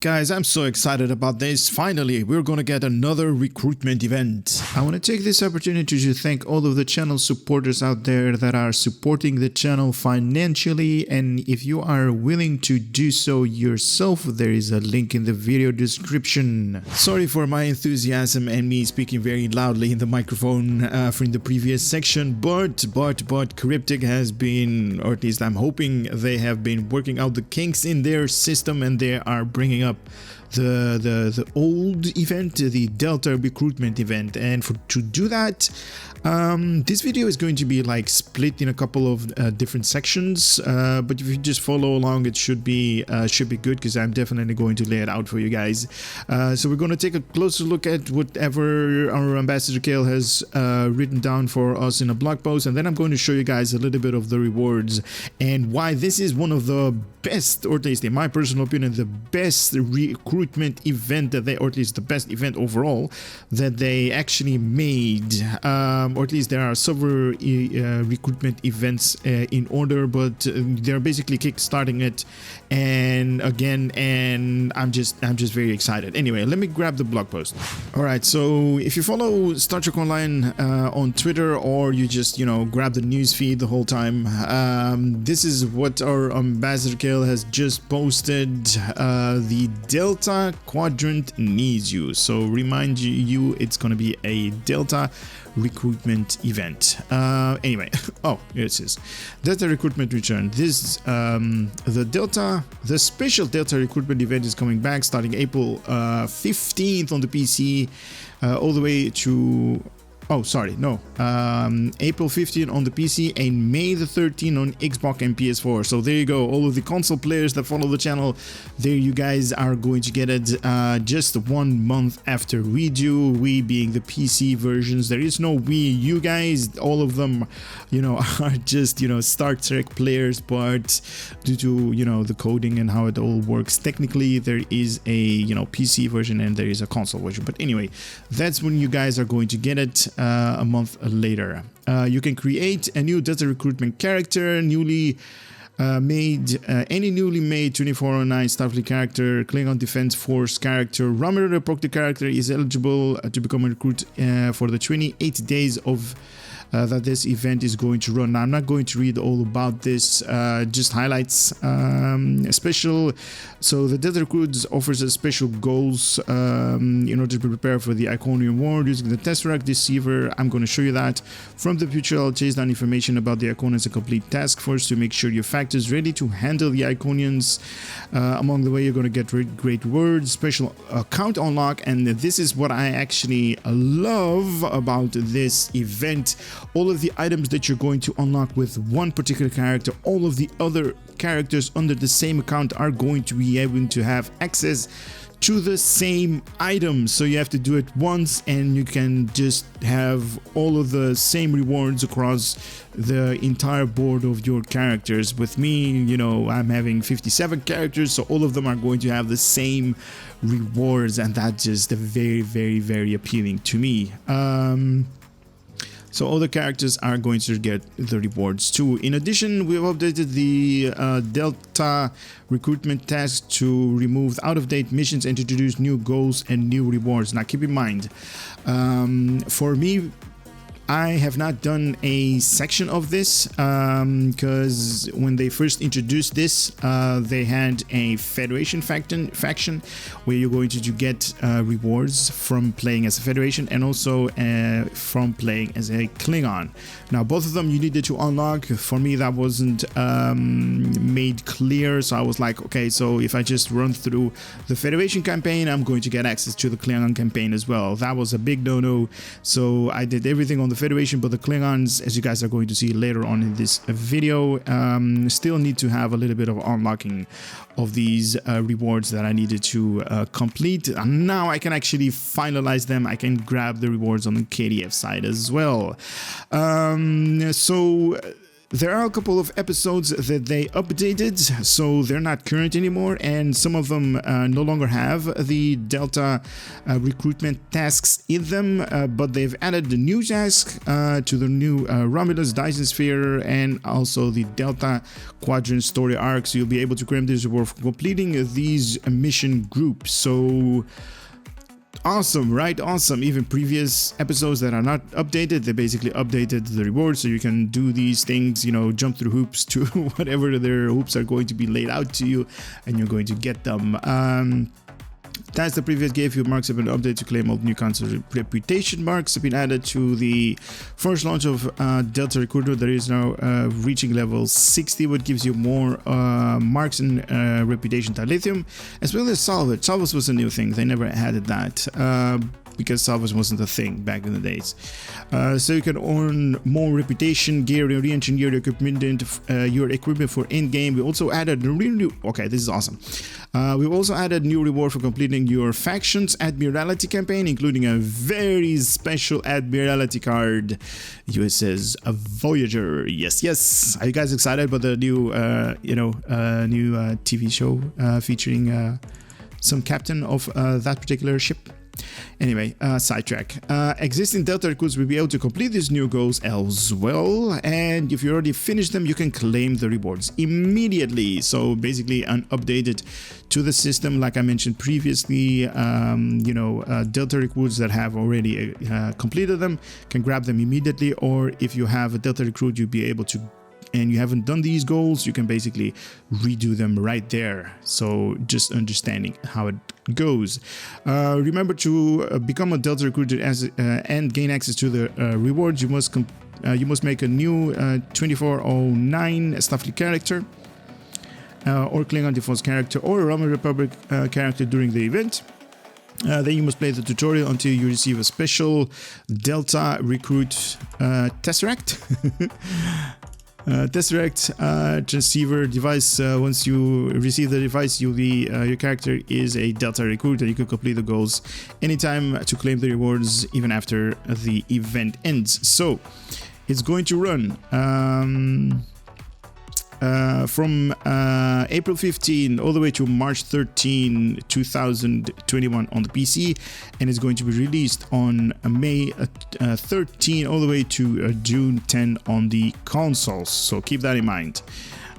Guys, I'm so excited about this. Finally, we're gonna get another recruitment event. I want to take this opportunity to thank all of the channel supporters out there that are supporting the channel financially, and if you are willing to do so yourself, there is a link in the video description. Sorry for my enthusiasm and me speaking very loudly in the microphone from the previous section, but Cryptic has been, or at least I'm hoping they have been working out the kinks in their system, and they are bringing up the old event, the Delta recruitment event. And to do that, this video is going to be like split in a couple of different sections, but if you just follow along, it should be good, because I'm definitely going to lay it out for you guys. So we're going to take a closer look at whatever our Ambassador Kale has written down for us in a blog post, and then I'm going to show you guys a little bit of the rewards and why this is one of the best, or at least in my personal opinion, the best recruitment event that they, or at least the best event overall that they actually made. Or at least there are several recruitment events in order, but they're basically kickstarting it, and I'm just very excited. Anyway, let me grab the blog post. All right, so if you follow Star Trek Online on Twitter, or you just grab the news feed the whole time, this is what our Ambassador Kale has just posted. The Delta Quadrant needs you. So remind you, it's going to be a Delta recruitment event. Anyway, oh, here it is. Delta recruitment return. This the special Delta recruitment event is coming back starting April 15th on the PC, all the way to April 15th on the PC and May the 13th on Xbox and PS4. So there you go, all of the console players that follow the channel, there you guys are going to get it just 1 month after we do, we being the PC versions. There is no Wii U guys, all of them are just Star Trek players, but due to the coding and how it all works, technically there is a PC version and there is a console version. But anyway, that's when you guys are going to get it a month later. You can create a new Delta recruitment character, any newly made 2409 Starfleet character, Klingon Defense Force character, Romulan Proctor character is eligible to become a recruit for the 28 days of that this event is going to run. Now, I'm not going to read all about this, just highlights. Special, so the Delta Recruits offers a special goals in order to prepare for the Iconium War using the Tesseract Deceiver. I'm going to show you that. From the future, I'll chase down information about the Iconians and complete task force to make sure your factors ready to handle the Iconians. Among the way, you're going to get great words, special account unlock, and this is what I actually love about this event. All of the items that you're going to unlock with one particular character, all of the other characters under the same account are going to be able to have access to the same items. So you have to do it once and you can just have all of the same rewards across the entire board of your characters. With me, I'm having 57 characters, so all of them are going to have the same rewards, and that's just very, very, very appealing to me. So all the characters are going to get the rewards too. In addition, we've updated the Delta recruitment task to remove out-of-date missions and to introduce new goals and new rewards. Now keep in mind, for me, I have not done a section of this because when they first introduced this, they had a Federation faction where you're going to get rewards from playing as a Federation and also from playing as a Klingon. Now, both of them you needed to unlock. For me, that wasn't made clear, so I was like, okay, so if I just run through the Federation campaign, I'm going to get access to the Klingon campaign as well. That was a big no-no, so I did everything on the Federation, but the Klingons, as you guys are going to see later on in this video, still need to have a little bit of unlocking of these rewards that I needed to complete. And now I can actually finalize them. I can grab the rewards on the KDF side as well. So There are a couple of episodes that they updated, so they're not current anymore, and some of them no longer have the Delta recruitment tasks in them, but they've added the new task to the new Romulus Dyson Sphere and also the Delta Quadrant story arc, so you'll be able to claim this reward for completing these mission groups. So awesome, right? Awesome. Even previous episodes that are not updated, they basically updated the reward, so you can do these things, you know, jump through hoops to whatever their hoops are going to be laid out to you, and you're going to get them. That's the previous gave you marks have been updated to claim all new console reputation marks have been added to the first launch of Delta Recruiter. There is now reaching level 60, what gives you more marks and reputation dilithium, as well as salvage. Salvage was a new thing, they never added that because salvage wasn't a thing back in the days. So you can earn more reputation, gear, and re-engineer your equipment for in-game. We also added okay, this is awesome. We've also added new reward for completing your factions Admiralty campaign, including a very special Admiralty card, USS Voyager. Yes. Are you guys excited about the new, new TV show featuring some captain of that particular ship? Anyway, sidetrack. Existing Delta recruits will be able to complete these new goals as well, and if you already finished them, you can claim the rewards immediately. So basically, updated to the system, like I mentioned previously. Delta recruits that have already completed them can grab them immediately, or if you have a Delta recruit, you'll be able to, and you haven't done these goals, you can basically redo them right there. So just understanding how it goes. Remember to become a Delta recruiter and gain access to the rewards. You must make a new 2409 Starfleet character or Klingon default character or a Roman Republic character during the event. Then you must play the tutorial until you receive a special Delta recruit Tesseract. Tesseract transceiver device. Once you receive the device, you'll be your character is a Delta recruit, and you can complete the goals anytime to claim the rewards, even after the event ends. So it's going to run from April 15 all the way to March 13, 2021 on the PC, and it's going to be released on May 13 all the way to June 10 on the consoles. So keep that in mind.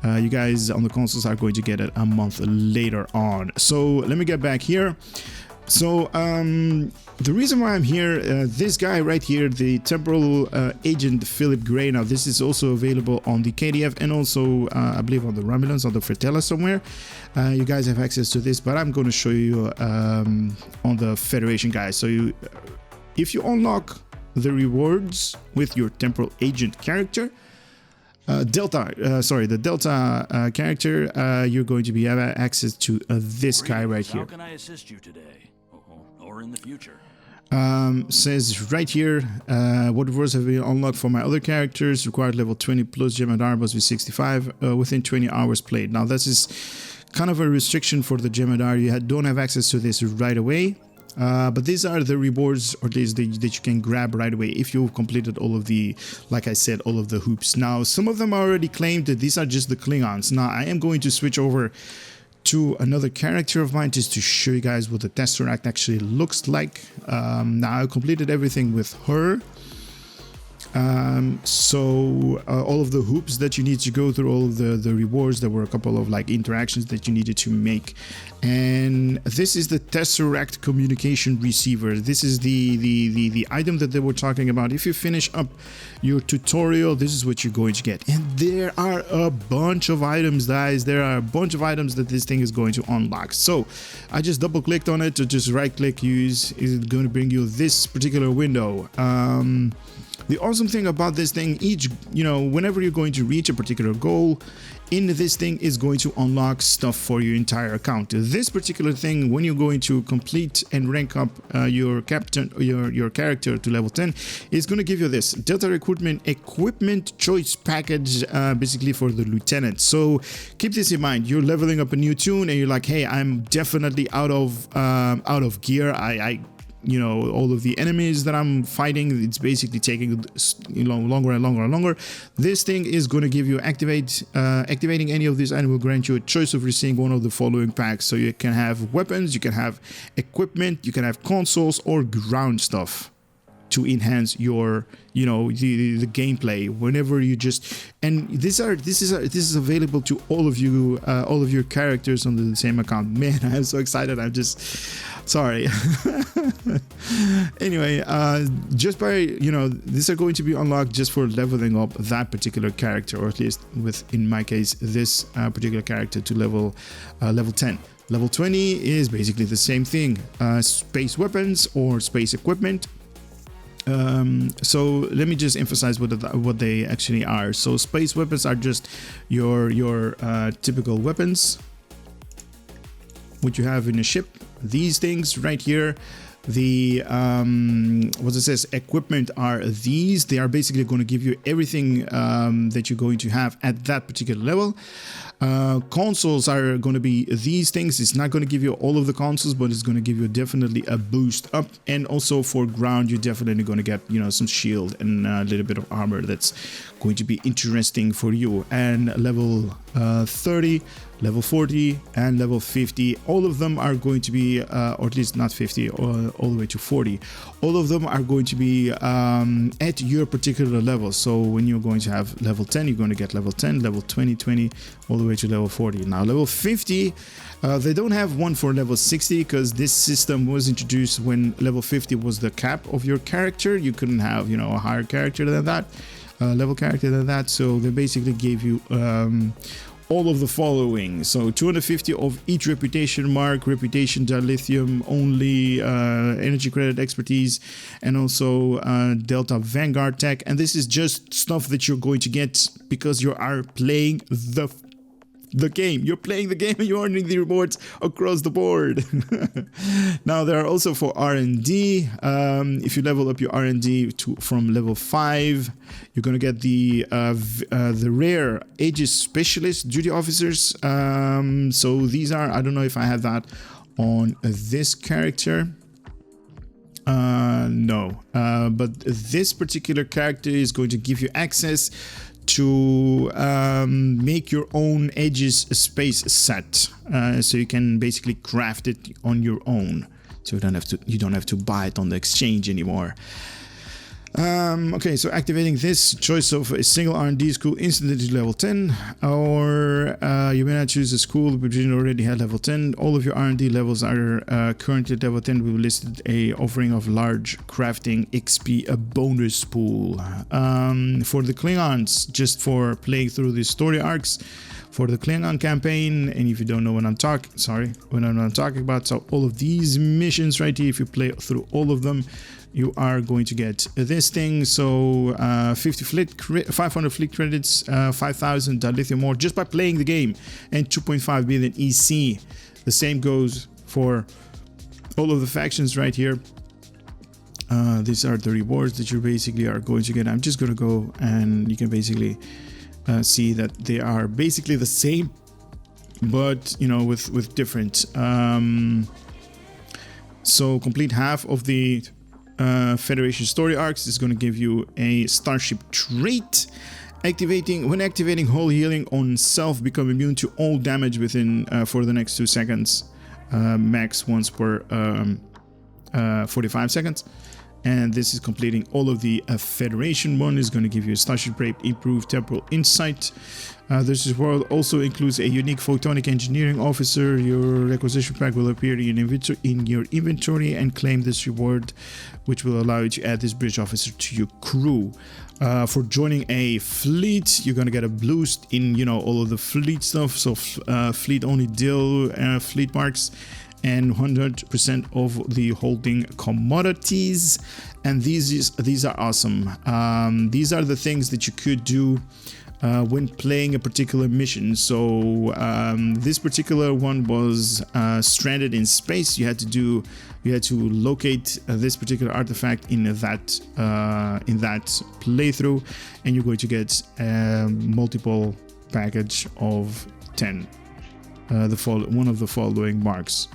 You guys on the consoles are going to get it a month later on. So let me get back here. So the reason why I'm here, this guy right here, the temporal agent Philip Gray. Now this is also available on the KDF and also I believe on the Romulans, on the Fretella somewhere. You guys have access to this, but I'm going to show you on the Federation, guys. So if you unlock the rewards with your temporal agent character, the Delta character, you're going to be have access to this guy right here. How can I assist you today, or in the future? Says right here, what rewards have been unlocked for my other characters? Required level 20 plus Jem'Hadar must be 65 within 20 hours played. Now this is kind of a restriction for the Jem'Hadar. You don't have access to this right away. But these are the rewards, or these that you can grab right away if you've completed all of the, like I said, all of the hoops. Now, some of them are already claimed that these are just the Klingons. Now, I am going to switch over to another character of mine just to show you guys what the Tesseract actually looks like. Now, I completed everything with her. All of the hoops that you need to go through, all of the rewards, there were a couple of like interactions that you needed to make, and this is the Tesseract communication receiver. This is the item that they were talking about. If you finish up your tutorial, this is what you're going to get, and there are a bunch of items, guys. There are a bunch of items that this thing is going to unlock. So I just double clicked on it to just right click, use, is going to bring you this particular window. The awesome thing about this thing, whenever you're going to reach a particular goal in this thing, is going to unlock stuff for your entire account. This particular thing, when you're going to complete and rank up your captain, your character to level 10, is going to give you this Delta Recruitment Equipment Choice Package, basically for the lieutenant. So keep this in mind. You're leveling up a new tune, and you're like, hey, I'm definitely out of gear. you know, all of the enemies that I'm fighting. It's basically taking, you know, longer and longer and longer. This thing is going to give you activating any of these items will grant you a choice of receiving one of the following packs. So you can have weapons, you can have equipment, you can have consoles or ground stuff to enhance your, you know, the gameplay whenever you just, and this is available to all of you, all of your characters on the same account. Man, I'm so excited. I'm just sorry. Anyway, just by, you know, these are going to be unlocked just for leveling up that particular character, or at least with, in my case, this particular character to level 10. Level 20 is basically the same thing, space weapons or space equipment. So let me just emphasize what they actually are. So space weapons are just your typical weapons, what you have in a ship. These things right here, the what it says equipment are these. They are basically going to give you everything that you're going to have at that particular level. Consoles are going to be these things. It's not going to give you all of the consoles, but it's going to give you definitely a boost up. And also for ground, you're definitely going to get, you know, some shield and a little bit of armor that's going to be interesting for you. And level 30, level 40 and level 50, all of them are going to be or at least not 50 or all the way to 40, all of them are going to be at your particular level. So when you're going to have level 10, you're going to get level 10, level 20, all the way to level 40. Now level 50, they don't have one for level 60 because this system was introduced when level 50 was the cap of your character. You couldn't have, you know, a higher character than that, level character than that. So they basically gave you all of the following. So 250 of each reputation mark, reputation, dilithium only, energy credit, expertise, and also Delta Vanguard tech. And this is just stuff that you're going to get because you are playing the game. You're playing the game and you're earning the rewards across the board. Now there are also for R&D. If you level up your R&D from level 5, you're gonna get the rare Aegis specialist duty officers. So these are, I don't know if I have that on this character. No, but this particular character is going to give you access to make your own Aegis space set, so you can basically craft it on your own, so you don't have to buy it on the exchange anymore. Okay, so activating this choice of a single R&D school instantly to level 10, or you may not choose a school but you already had level 10. All of your R&D levels are currently level 10. We've listed a offering of large crafting XP, a bonus pool for the Klingons, just for playing through the story arcs for the Klingon campaign. And if you don't know what I'm talking about, so all of these missions right here, if you play through all of them, you are going to get this thing. So 500 fleet credits, 5,000 dilithium more just by playing the game, and 2.5 billion EC. The same goes for all of the factions right here. These are the rewards that you basically are going to get. I'm just going to go and you can basically see that they are basically the same, but you know, with different. So complete half of the Federation story arcs is going to give you a starship trait. When activating whole healing on self, become immune to all damage within for the next 2 seconds, max once per 45 seconds. And this is completing all of the Federation one. Is going to give you a starship trait, improved temporal insight. This world also includes a unique photonic engineering officer. Your requisition pack will appear in your inventory and claim this reward, which will allow you to add this bridge officer to your crew. For joining a fleet, you're gonna get a boost in, you know, all of the fleet stuff. So fleet only deal fleet marks, and 100% of the holding commodities. And these are awesome. These are the things that you could do when playing a particular mission. So this particular one was stranded in space. You had to locate this particular artifact in that playthrough, and you're going to get a multiple package of 10. One of the following marks.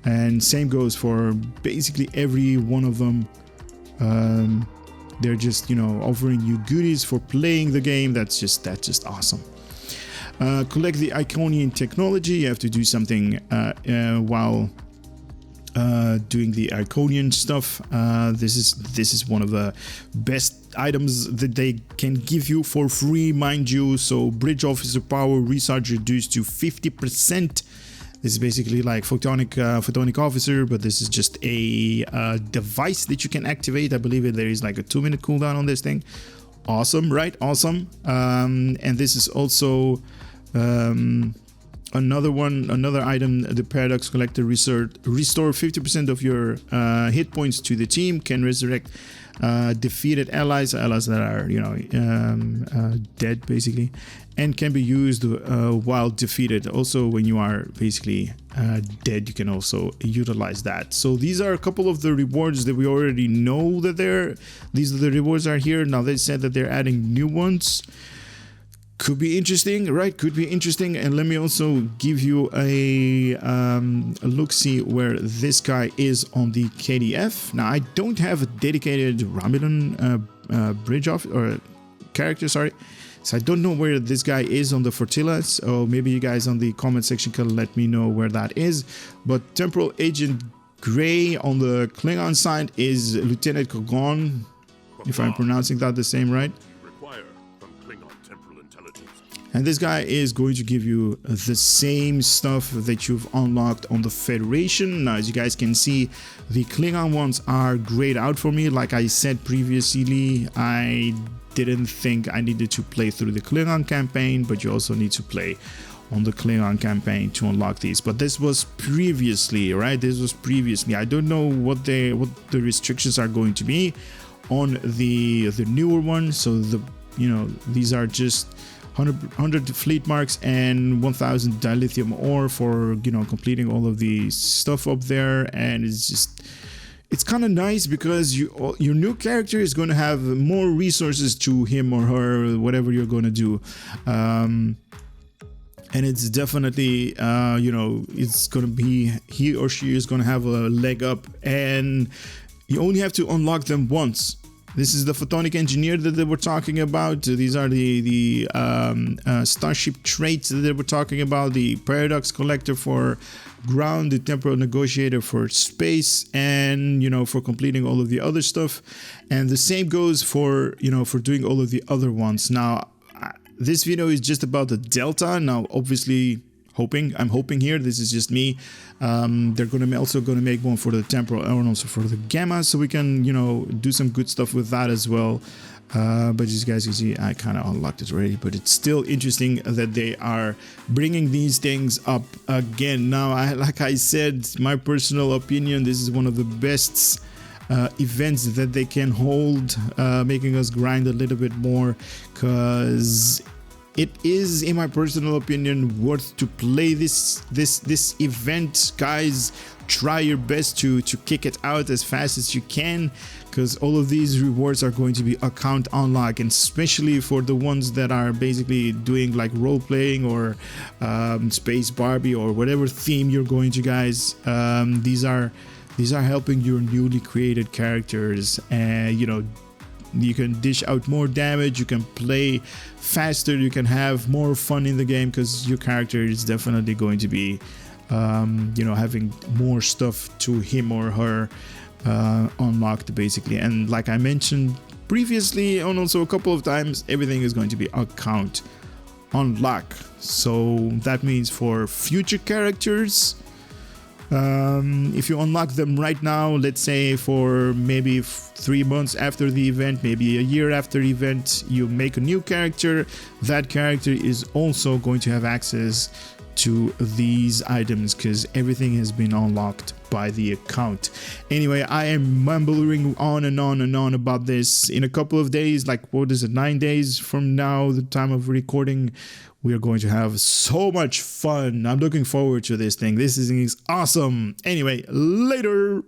And same goes for basically every one of them. They're just, offering you goodies for playing the game. That's just awesome. Collect the Iconian technology. You have to do something while doing the Iconian stuff. This is one of the best items that they can give you for free, mind you. So bridge officer power recharge reduced to 50%. This is basically like photonic officer, but this is just a device that you can activate. I believe there is like a 2-minute cooldown on this thing. Awesome, right? Awesome. And this is also another item. The Paradox Collector restore 50% of your hit points to the team. Can resurrect defeated allies that are dead basically, and can be used while defeated. Also, when you are basically dead, you can also utilize that. So these are a couple of the rewards that we already know that these are the rewards are here. Now they said that they're adding new ones. Could be interesting, right? Could be interesting. And let me also give you a look-see where this guy is on the KDF. Now, I don't have a dedicated Romulan bridge off or character, sorry. So I don't know where this guy is on the Fortillas. Or maybe you guys on the comment section can let me know where that is. But Temporal Agent Gray on the Klingon side is Lieutenant Kogon, if I'm pronouncing that the same, right? And this guy is going to give you the same stuff that you've unlocked on the Federation. Now, as you guys can see, the Klingon ones are grayed out for me. Like I said previously, I didn't think I needed to play through the Klingon campaign, but you also need to play on the Klingon campaign to unlock these. But this was previously, right? This was previously. I don't know what the restrictions are going to be on the newer one. So these are just 100 fleet marks and 1000 dilithium ore for completing all of the stuff up there. And it's kind of nice because your new character is going to have more resources to him or her, whatever you're going to do. And it's definitely it's going to be, he or she is going to have a leg up, and you only have to unlock them once. This is the photonic engineer that they were talking about. These are the starship traits that they were talking about. The paradox collector for ground, the temporal negotiator for space, and for completing all of the other stuff. And the same goes for for doing all of the other ones. Now, this video is just about the Delta. Now, obviously, I'm hoping here, this is just me, they're also gonna make one for the temporal and also for the gamma, so we can do some good stuff with that as well. But as you guys can see, I kind of unlocked it already, but it's still interesting that they are bringing these things up again. Now, like I said, my personal opinion, this is one of the best events that they can hold, making us grind a little bit more, because it is, in my personal opinion, worth to play this event. Guys, try your best to kick it out as fast as you can, because all of these rewards are going to be account unlock, and especially for the ones that are basically doing like role playing or Space Barbie or whatever theme you're going to, guys. These are helping your newly created characters, and you can dish out more damage, you can play faster, you can have more fun in the game, because your character is definitely going to be having more stuff to him or her unlocked basically. And like I mentioned previously and also a couple of times, everything is going to be account unlock. So that means for future characters, if you unlock them right now, let's say for maybe 3 months after the event, maybe a year after the event, you make a new character, that character is also going to have access to these items, because everything has been unlocked by the account. Anyway, I am mumbling on and on and on about this. In a couple of days, like 9 days from now, the time of recording, we are going to have so much fun. I'm looking forward to this thing. This is awesome. Anyway, later.